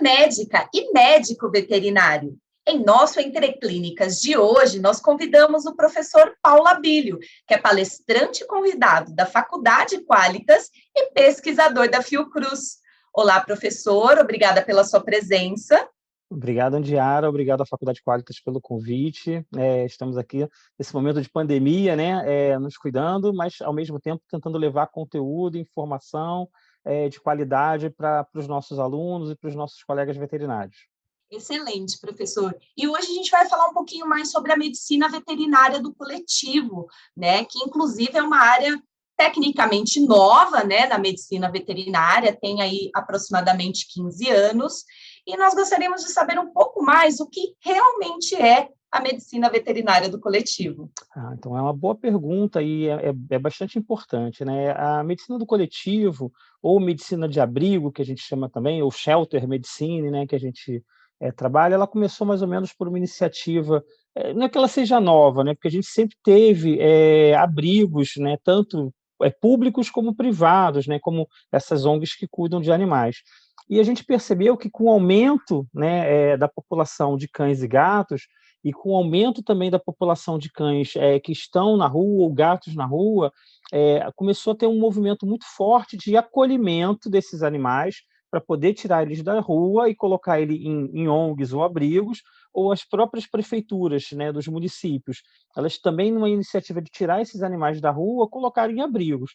Olá, médica e médico veterinário! Em nosso Entre Clínicas de hoje, nós convidamos o professor Paulo Abílio, que é palestrante convidado da Faculdade Qualitas e pesquisador da Fiocruz. Olá, professor, obrigada pela sua presença. Obrigado, Andiara. Obrigado à Faculdade Qualitas pelo convite. Estamos aqui nesse momento de pandemia, né, nos cuidando, mas, ao mesmo tempo, tentando levar conteúdo, informação de qualidade para os nossos alunos e para os nossos colegas veterinários. Excelente, professor. E hoje a gente vai falar um pouquinho mais sobre a medicina veterinária do coletivo, né, que, inclusive, é uma área tecnicamente nova, né, na medicina veterinária, tem aí aproximadamente 15 anos, e nós gostaríamos de saber um pouco mais o que realmente é a medicina veterinária do coletivo. Então é uma boa pergunta e é bastante importante, né? A medicina do coletivo, ou medicina de abrigo, que a gente chama também, ou shelter medicine, né, que a gente trabalha, ela começou mais ou menos por uma iniciativa, não é que ela seja nova, né, porque a gente sempre teve abrigos, né, tanto públicos como privados, né, como essas ONGs que cuidam de animais. E a gente percebeu que com o aumento, né, da população de cães e gatos, e com o aumento também da população de cães que estão na rua, ou gatos na rua, começou a ter um movimento muito forte de acolhimento desses animais, para poder tirar eles da rua e colocar ele em ONGs ou abrigos, ou as próprias prefeituras, né, dos municípios, elas também, numa iniciativa de tirar esses animais da rua, colocarem em abrigos.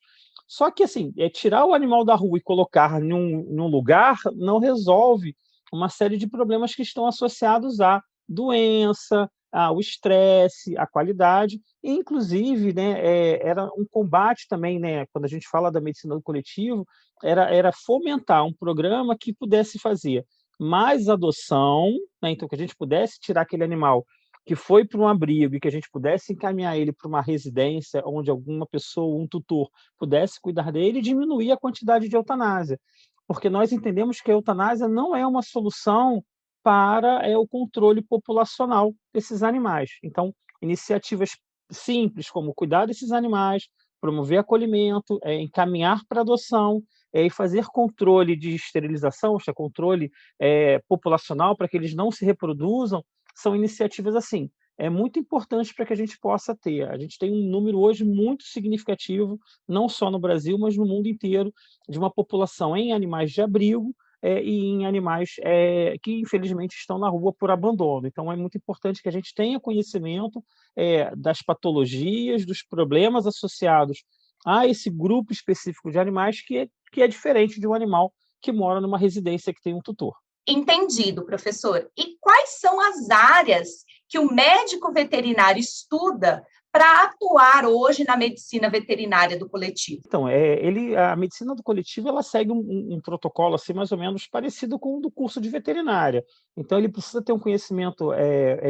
Só que, assim, tirar o animal da rua e colocar num lugar não resolve uma série de problemas que estão associados à doença, ao estresse, à qualidade, e, inclusive, né, era um combate também, né, quando a gente fala da medicina do coletivo, era fomentar um programa que pudesse fazer mais adoção, né, então que a gente pudesse tirar aquele animal que foi para um abrigo e que a gente pudesse encaminhar ele para uma residência onde alguma pessoa, um tutor, pudesse cuidar dele e diminuir a quantidade de eutanásia. Porque nós entendemos que a eutanásia não é uma solução para o controle populacional desses animais. Então, iniciativas simples, como cuidar desses animais, promover acolhimento, encaminhar para adoção, e fazer controle de esterilização, ou seja, controle populacional para que eles não se reproduzam, são iniciativas assim. É muito importante para que a gente possa ter. A gente tem um número hoje muito significativo, não só no Brasil, mas no mundo inteiro, de uma população em animais de abrigo e em animais que, infelizmente, estão na rua por abandono. Então, é muito importante que a gente tenha conhecimento das patologias, dos problemas associados a esse grupo específico de animais que é diferente de um animal que mora numa residência que tem um tutor. Entendido, professor. E quais são as áreas que o médico veterinário estuda para atuar hoje na medicina veterinária do coletivo? Então, a medicina do coletivo ela segue um protocolo assim, mais ou menos parecido com o do curso de veterinária. Então, ele precisa ter um conhecimento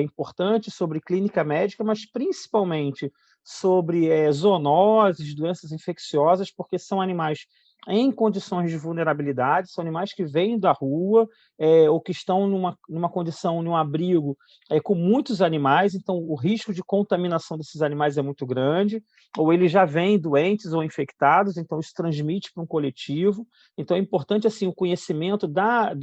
importante sobre clínica médica, mas principalmente sobre zoonoses, doenças infecciosas, porque são animais em condições de vulnerabilidade, são animais que vêm da rua ou que estão numa condição, num abrigo com muitos animais, então o risco de contaminação desses animais é muito grande, ou eles já vêm doentes ou infectados, então isso transmite para um coletivo. Então é importante assim o conhecimento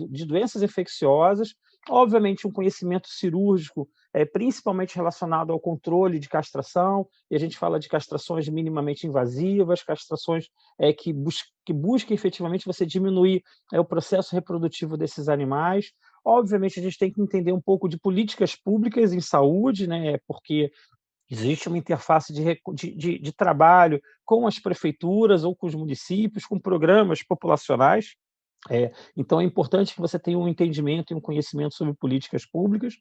de doenças infecciosas, obviamente um conhecimento cirúrgico, principalmente relacionado ao controle de castração, e a gente fala de castrações minimamente invasivas, castrações que busquem efetivamente você diminuir o processo reprodutivo desses animais. Obviamente, a gente tem que entender um pouco de políticas públicas em saúde, né, porque existe uma interface de trabalho com as prefeituras ou com os municípios, com programas populacionais. Então, é importante que você tenha um entendimento e um conhecimento sobre políticas públicas.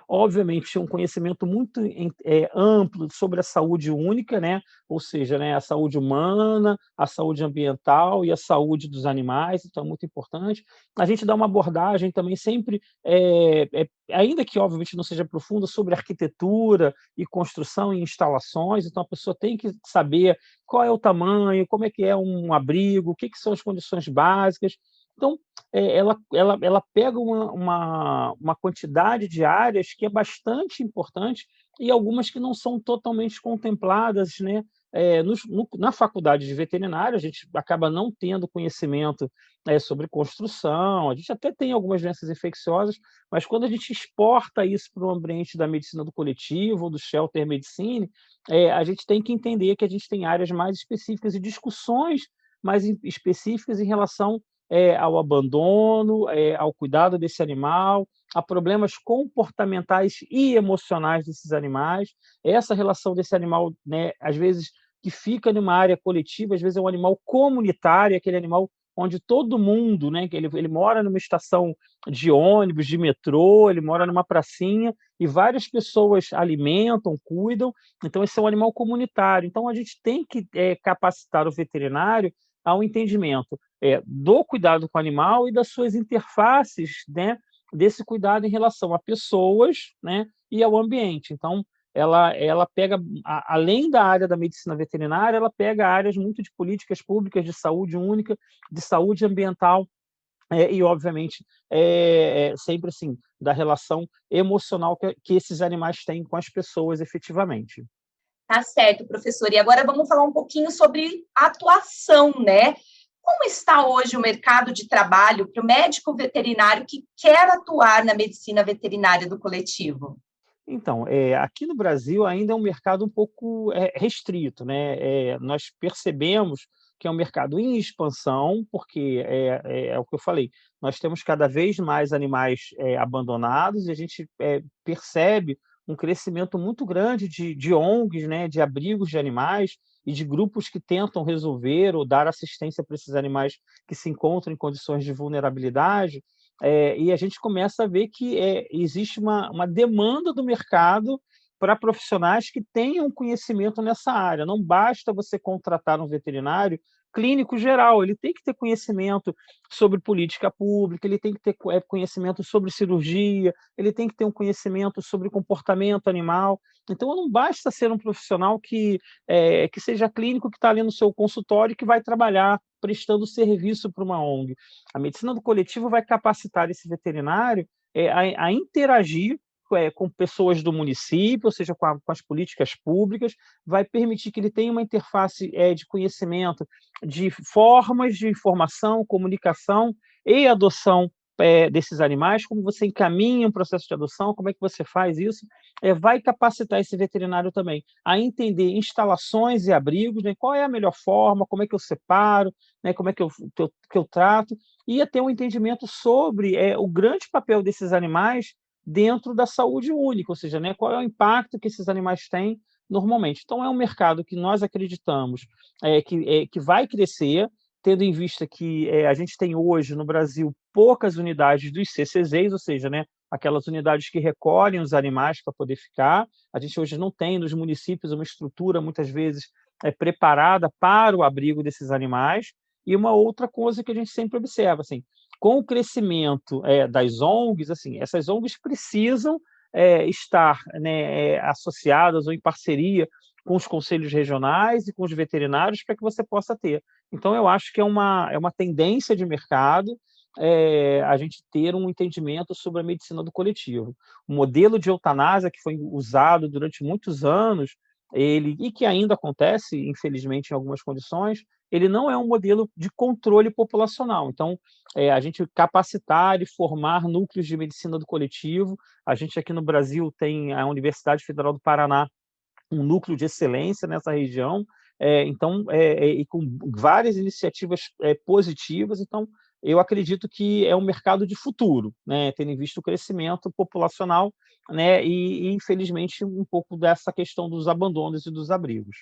Obviamente, um conhecimento muito amplo sobre a saúde única, né? Ou seja, né, a saúde humana, a saúde ambiental e a saúde dos animais, então é muito importante. A gente dá uma abordagem também sempre, ainda que obviamente não seja profunda, sobre arquitetura e construção e instalações, então a pessoa tem que saber qual é o tamanho, como é que é um abrigo, o que são as condições básicas. Então, ela pega uma quantidade de áreas que é bastante importante e algumas que não são totalmente contempladas, né, na faculdade de veterinária, a gente acaba não tendo conhecimento sobre construção, a gente até tem algumas doenças infecciosas, mas quando a gente exporta isso para o ambiente da medicina do coletivo, ou do shelter medicine, a gente tem que entender que a gente tem áreas mais específicas e discussões mais específicas em relação ao abandono, ao cuidado desse animal, a problemas comportamentais e emocionais desses animais, essa relação desse animal, né, às vezes, que fica numa área coletiva, às vezes é um animal comunitário, aquele animal onde todo mundo, né, que ele mora numa estação de ônibus, de metrô, ele mora numa pracinha, e várias pessoas alimentam, cuidam, então esse é um animal comunitário. Então a gente tem que capacitar o veterinário ao entendimento do cuidado com o animal e das suas interfaces, né, desse cuidado em relação a pessoas, né, e ao ambiente. Então, ela pega, além da área da medicina veterinária, ela pega áreas muito de políticas públicas de saúde única, de saúde ambiental, e, obviamente, sempre assim, da relação emocional que esses animais têm com as pessoas efetivamente. Tá certo, professor. E agora vamos falar um pouquinho sobre atuação, né? Como está hoje o mercado de trabalho para o médico veterinário que quer atuar na medicina veterinária do coletivo? Então, aqui no Brasil ainda é um mercado um pouco restrito, né? Nós percebemos que é um mercado em expansão, porque é o que eu falei, nós temos cada vez mais animais abandonados e a gente percebe um crescimento muito grande de ONGs, né, de abrigos de animais e de grupos que tentam resolver ou dar assistência para esses animais que se encontram em condições de vulnerabilidade. E a gente começa a ver que existe uma demanda do mercado para profissionais que tenham conhecimento nessa área. Não basta você contratar um veterinário clínico geral, ele tem que ter conhecimento sobre política pública, ele tem que ter conhecimento sobre cirurgia, ele tem que ter um conhecimento sobre comportamento animal. Então, não basta ser um profissional que seja clínico, que está ali no seu consultório e que vai trabalhar prestando serviço para uma ONG. A medicina do coletivo vai capacitar esse veterinário a interagir com pessoas do município, ou seja, com as políticas públicas, vai permitir que ele tenha uma interface de conhecimento de formas de informação, comunicação e adoção desses animais, como você encaminha um processo de adoção, como é que você faz isso, vai capacitar esse veterinário também a entender instalações e abrigos, né, qual é a melhor forma, como é que eu separo, né, como é que eu trato, e a ter um entendimento sobre o grande papel desses animais dentro da saúde única, ou seja, né, qual é o impacto que esses animais têm normalmente. Então, é um mercado que nós acreditamos que vai crescer, tendo em vista que a gente tem hoje no Brasil poucas unidades dos CCZs, ou seja, né, aquelas unidades que recolhem os animais para poder ficar. A gente hoje não tem nos municípios uma estrutura, muitas vezes, preparada para o abrigo desses animais. E uma outra coisa que a gente sempre observa, assim, com o crescimento das ONGs, assim, essas ONGs precisam estar, né, associadas ou em parceria com os conselhos regionais e com os veterinários para que você possa ter. Então, eu acho que é uma tendência de mercado a gente ter um entendimento sobre a medicina do coletivo. O modelo de eutanásia que foi usado durante muitos anos, e que ainda acontece, infelizmente, em algumas condições, ele não é um modelo de controle populacional. Então, a gente capacitar e formar núcleos de medicina do coletivo. A gente aqui no Brasil tem a Universidade Federal do Paraná, um núcleo de excelência nessa região, então, e com várias iniciativas positivas. Então, eu acredito que é um mercado de futuro, né, tendo em vista o crescimento populacional, né, e infelizmente, um pouco dessa questão dos abandonos e dos abrigos.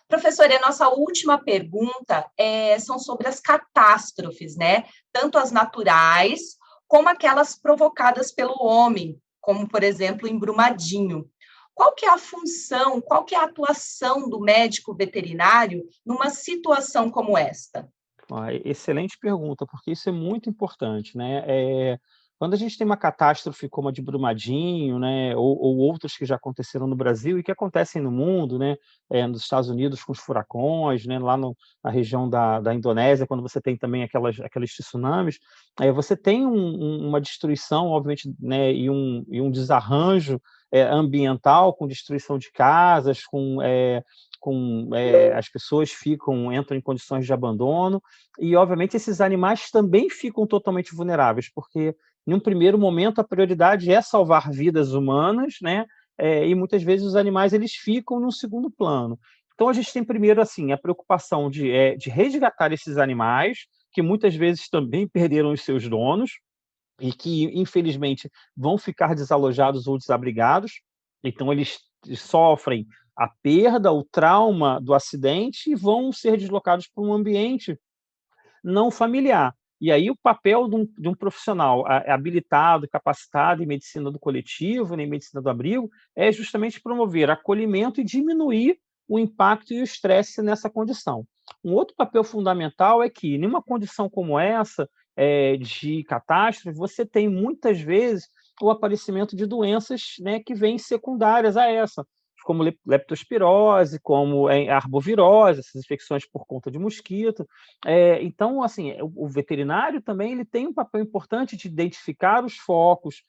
Professora, a nossa última pergunta são sobre as catástrofes, né? Tanto as naturais, como aquelas provocadas pelo homem, como, por exemplo, em Brumadinho. Qual que é a função, qual que é a atuação do médico veterinário numa situação como esta? Excelente pergunta, porque isso é muito importante, né? Quando a gente tem uma catástrofe como a de Brumadinho, né, ou outras que já aconteceram no Brasil e que acontecem no mundo, né, nos Estados Unidos com os furacões, né, lá na região da Indonésia, quando você tem também aqueles tsunamis, você tem uma destruição, obviamente, né, e um desarranjo ambiental, com destruição de casas, as pessoas entram em condições de abandono, e, obviamente, esses animais também ficam totalmente vulneráveis, porque, em um primeiro momento, a prioridade é salvar vidas humanas, né? E, muitas vezes, os animais eles ficam no segundo plano. Então, a gente tem, primeiro, assim, a preocupação de resgatar esses animais, que muitas vezes também perderam os seus donos, e que, infelizmente, vão ficar desalojados ou desabrigados. Então, eles sofrem a perda, o trauma do acidente e vão ser deslocados para um ambiente não familiar. E aí o papel de um profissional habilitado, capacitado em medicina do coletivo, né, em medicina do abrigo, é justamente promover acolhimento e diminuir o impacto e o estresse nessa condição. Um outro papel fundamental é que, numa condição como essa, de catástrofe, você tem muitas vezes o aparecimento de doenças, né, que vêm secundárias a essa, como leptospirose, como arbovirose, essas infecções por conta de mosquito. Então, assim, o veterinário também ele tem um papel importante de identificar os focos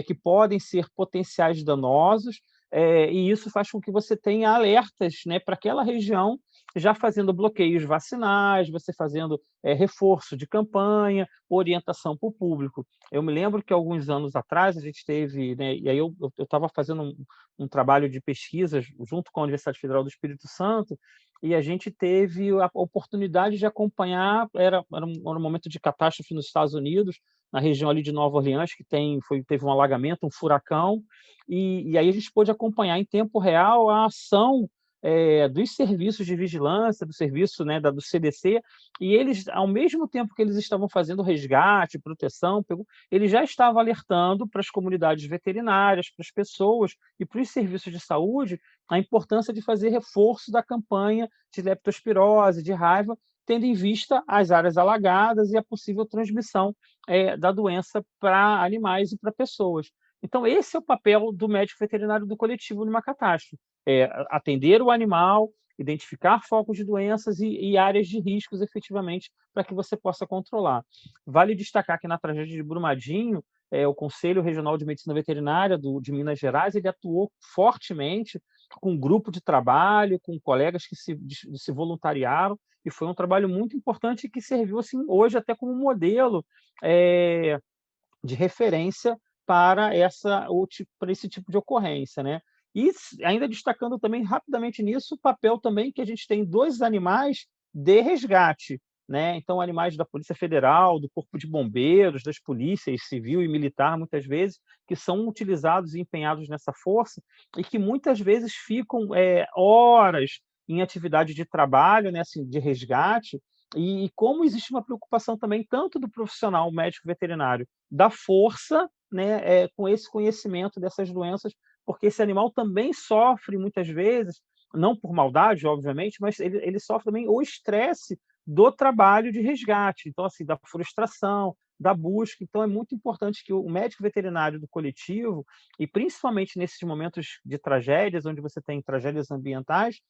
que podem ser potenciais danosos, e isso faz com que você tenha alertas, né, para aquela região, já fazendo bloqueios vacinais, você fazendo reforço de campanha, orientação para o público. Eu me lembro que alguns anos atrás a gente teve, né, e aí eu estava fazendo um trabalho de pesquisa junto com a Universidade Federal do Espírito Santo, e a gente teve a oportunidade de acompanhar, era um momento de catástrofe nos Estados Unidos, na região ali de Nova Orleans, que teve um alagamento, um furacão, e aí a gente pôde acompanhar em tempo real a ação dos serviços de vigilância, do serviço, né, do CDC, e eles, ao mesmo tempo que eles estavam fazendo resgate, proteção, eles já estavam alertando para as comunidades veterinárias, para as pessoas e para os serviços de saúde a importância de fazer reforço da campanha de leptospirose, de raiva, tendo em vista as áreas alagadas e a possível transmissão da doença para animais e para pessoas. Então, esse é o papel do médico veterinário do coletivo numa catástrofe. Atender o animal, identificar focos de doenças e áreas de riscos, efetivamente, para que você possa controlar. Vale destacar que, na tragédia de Brumadinho, o Conselho Regional de Medicina Veterinária de Minas Gerais ele atuou fortemente com um grupo de trabalho, com colegas que se voluntariaram, e foi um trabalho muito importante que serviu, assim, hoje até como modelo de referência para esse tipo de ocorrência, né? E ainda destacando também rapidamente nisso o papel também que a gente tem dos animais de resgate, né? Então, animais da Polícia Federal, do Corpo de Bombeiros, das polícias civil e militar, muitas vezes, que são utilizados e empenhados nessa força e que muitas vezes ficam horas em atividade de trabalho, né, assim, de resgate, e como existe uma preocupação também tanto do profissional médico veterinário da força, né, com esse conhecimento dessas doenças, porque esse animal também sofre muitas vezes, não por maldade, obviamente, mas ele sofre também o estresse do trabalho de resgate, então, assim, da frustração, da busca. Então, é muito importante que o médico veterinário do coletivo, e principalmente nesses momentos de tragédias, onde você tem tragédias ambientais,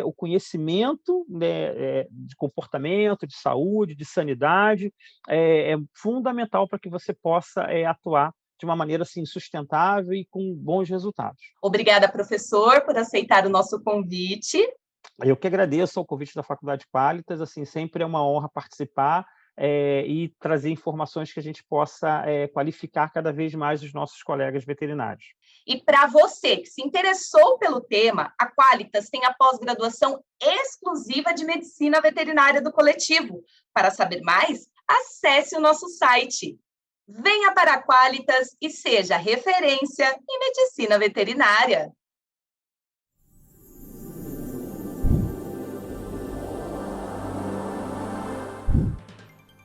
o conhecimento, né, de comportamento, de saúde, de sanidade, é fundamental para que você possa atuar de uma maneira assim, sustentável e com bons resultados. Obrigada, professor, por aceitar o nosso convite. Eu que agradeço ao convite da Faculdade Quálitas, assim, sempre é uma honra participar e trazer informações que a gente possa qualificar cada vez mais os nossos colegas veterinários. E para você que se interessou pelo tema, a Quálitas tem a pós-graduação exclusiva de Medicina Veterinária do Coletivo. Para saber mais, acesse o nosso site. Venha para a Quálitas e seja referência em medicina veterinária.